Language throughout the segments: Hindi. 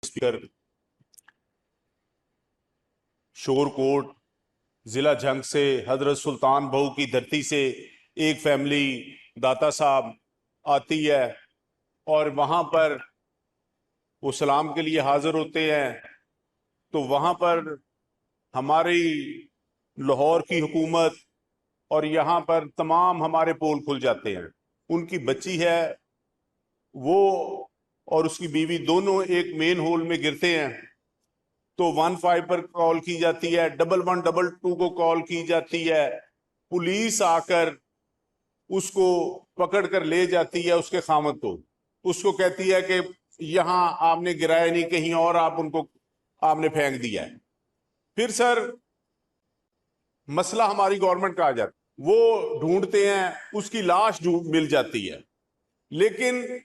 स्पीकर शोरकोट जिला झंग से हजरत सुल्तान बहू की धरती से एक फैमिली दाता साहब आती है और वहां पर वो सलाम के लिए हाजिर होते हैं। तो वहां पर हमारी लाहौर की हुकूमत और यहाँ पर तमाम हमारे पोल खुल जाते हैं। उनकी बच्ची है वो और उसकी बीवी दोनों एक मेन होल में गिरते हैं। तो 15 पर कॉल की जाती है, 1122 को कॉल की जाती है। पुलिस आकर उसको पकड़ कर ले जाती है, उसके खामद को। उसको कहती है कि यहां आपने गिराया नहीं, कहीं और आपने फेंक दिया है। फिर सर मसला हमारी गवर्नमेंट का आ जाता है, वो ढूंढते हैं, उसकी लाश मिल जाती है। लेकिन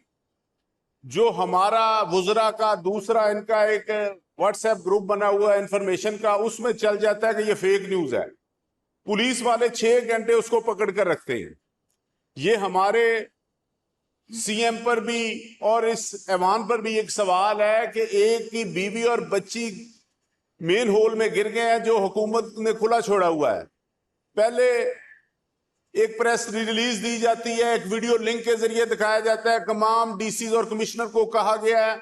जो हमारा वुजरा का दूसरा इनका एक व्हाट्सएप ग्रुप बना हुआ है इंफॉर्मेशन का, उसमें चल जाता है कि ये फेक न्यूज है। पुलिस वाले 6 घंटे उसको पकड़ कर रखते हैं। ये हमारे सीएम पर भी और इस ऐवान पर भी एक सवाल है कि एक की बीवी और बच्ची मेन होल में गिर गए हैं, जो हुकूमत ने खुला छोड़ा हुआ है। पहले एक प्रेस रिलीज दी जाती है, एक वीडियो लिंक के जरिए दिखाया जाता है। तमाम डीसी और कमिश्नर को कहा गया है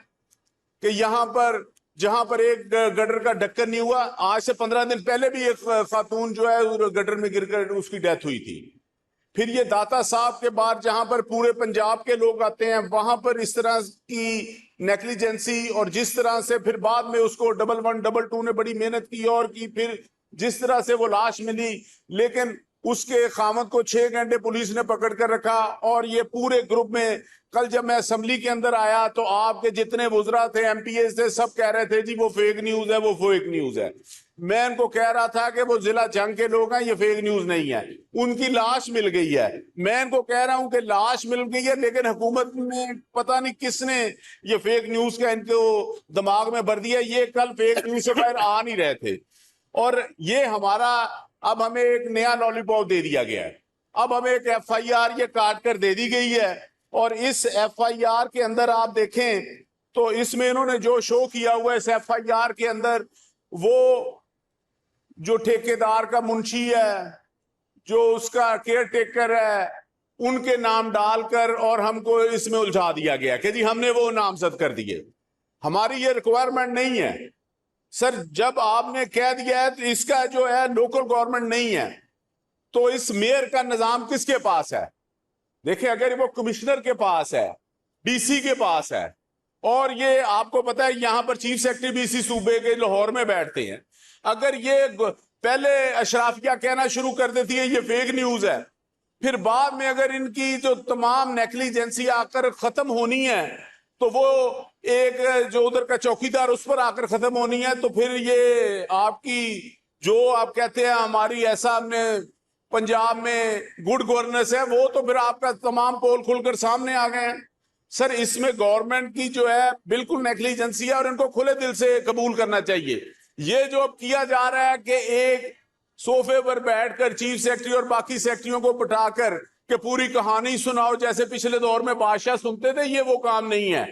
कि यहां पर जहां पर एक गटर का ढक्कन नहीं हुआ, आज से 15 दिन पहले भी एक खातून जो है गटर में गिरकर उसकी डेथ हुई थी। फिर ये दाता साहब के बाद जहां पर पूरे पंजाब के लोग आते हैं, वहां पर इस तरह की नेग्लिजेंसी, और जिस तरह से फिर बाद में उसको 1122 ने बड़ी मेहनत की और की, फिर जिस तरह से वो लाश मिली, लेकिन उसके खामद को 6 घंटे पुलिस ने पकड़ कर रखा। और ये पूरे ग्रुप में कल जब मैं असेंबली के अंदर आया तो आपके जितने वुजरा थे, एमपीए थे, सब कह रहे थे जी वो फेक न्यूज है, वो फेक न्यूज है। मैं इनको कह रहा था कि वो जिला जंग के लोग हैं, ये फेक न्यूज नहीं है। उनकी लाश मिल गई है। मैं इनको कह रहा हूं कि लाश मिल गई है, लेकिन हुकूमत ने पता नहीं किसने ये फेक न्यूज का इनको दिमाग में भर दिया। ये कल फेक न्यूज से बाहर आ नहीं रहे थे। और ये हमारा अब हमें एक नया लॉलीपॉप दे दिया गया है। अब हमें एक एफआईआर ये काट कर दे दी गई है। और इस एफआईआर के अंदर आप देखें तो इसमें इन्होंने जो शो किया हुआ है, इस एफआईआर के अंदर वो जो ठेकेदार का मुंशी है, जो उसका केयर टेकर है, उनके नाम डालकर और हमको इसमें उलझा दिया गया कि जी हमने वो नामजद कर दिए। हमारी ये रिक्वायरमेंट नहीं है सर। जब आपने कह दिया है तो इसका जो है लोकल गवर्नमेंट नहीं है, तो इस मेयर का निजाम किसके पास है? देखिए, अगर वो कमिश्नर के पास है, डीसी के पास है, और ये आपको पता है यहां पर चीफ सेक्रेटरी भी इसी सूबे के लाहौर में बैठते हैं। अगर ये पहले अशराफिया कहना शुरू कर देती है ये फेक न्यूज है, फिर बाद में अगर इनकी जो तमाम नेग्लिजेंसी आकर खत्म होनी है, तो वो एक जो उधर का चौकीदार उस पर आकर खत्म होनी है, तो फिर ये आपकी जो आप कहते हैं हमारी ऐसा हमने पंजाब में गुड गवर्नेंस है, वो तो फिर आपका तमाम पोल खुलकर सामने आ गए हैं। सर इसमें गवर्नमेंट की जो है बिल्कुल नेग्लिजेंसी है और इनको खुले दिल से कबूल करना चाहिए। ये जो अब किया जा रहा है कि एक सोफे पर बैठकर चीफ सेक्रेटरी और बाकी सेक्रेटरियों को बिठाकर कि पूरी कहानी सुनाओ जैसे पिछले दौर में बादशाह सुनते थे, ये वो काम नहीं है।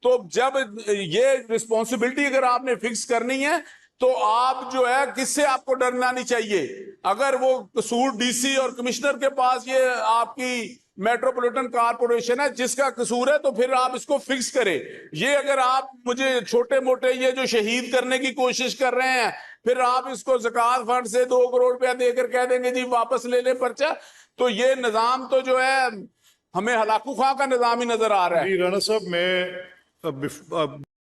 तो जब ये रिस्पॉन्सिबिलिटी अगर आपने फिक्स करनी है तो आप जो है किससे आपको डरना नहीं चाहिए। अगर वो कसूर डीसी और कमिश्नर के पास ये आपकी मेट्रोपॉलिटन कारपोरेशन है जिसका कसूर है, तो फिर आप इसको फिक्स करें। ये अगर आप मुझे छोटे मोटे ये जो शहीद करने की कोशिश कर रहे हैं, फिर आप इसको ज़कात फंड से 2 करोड़ रुपया देकर कह देंगे जी वापस ले ले पर्चा, तो ये निजाम तो जो है हमें हलाकू खां का निजाम ही नजर आ रहा है। राणा साहब, मैं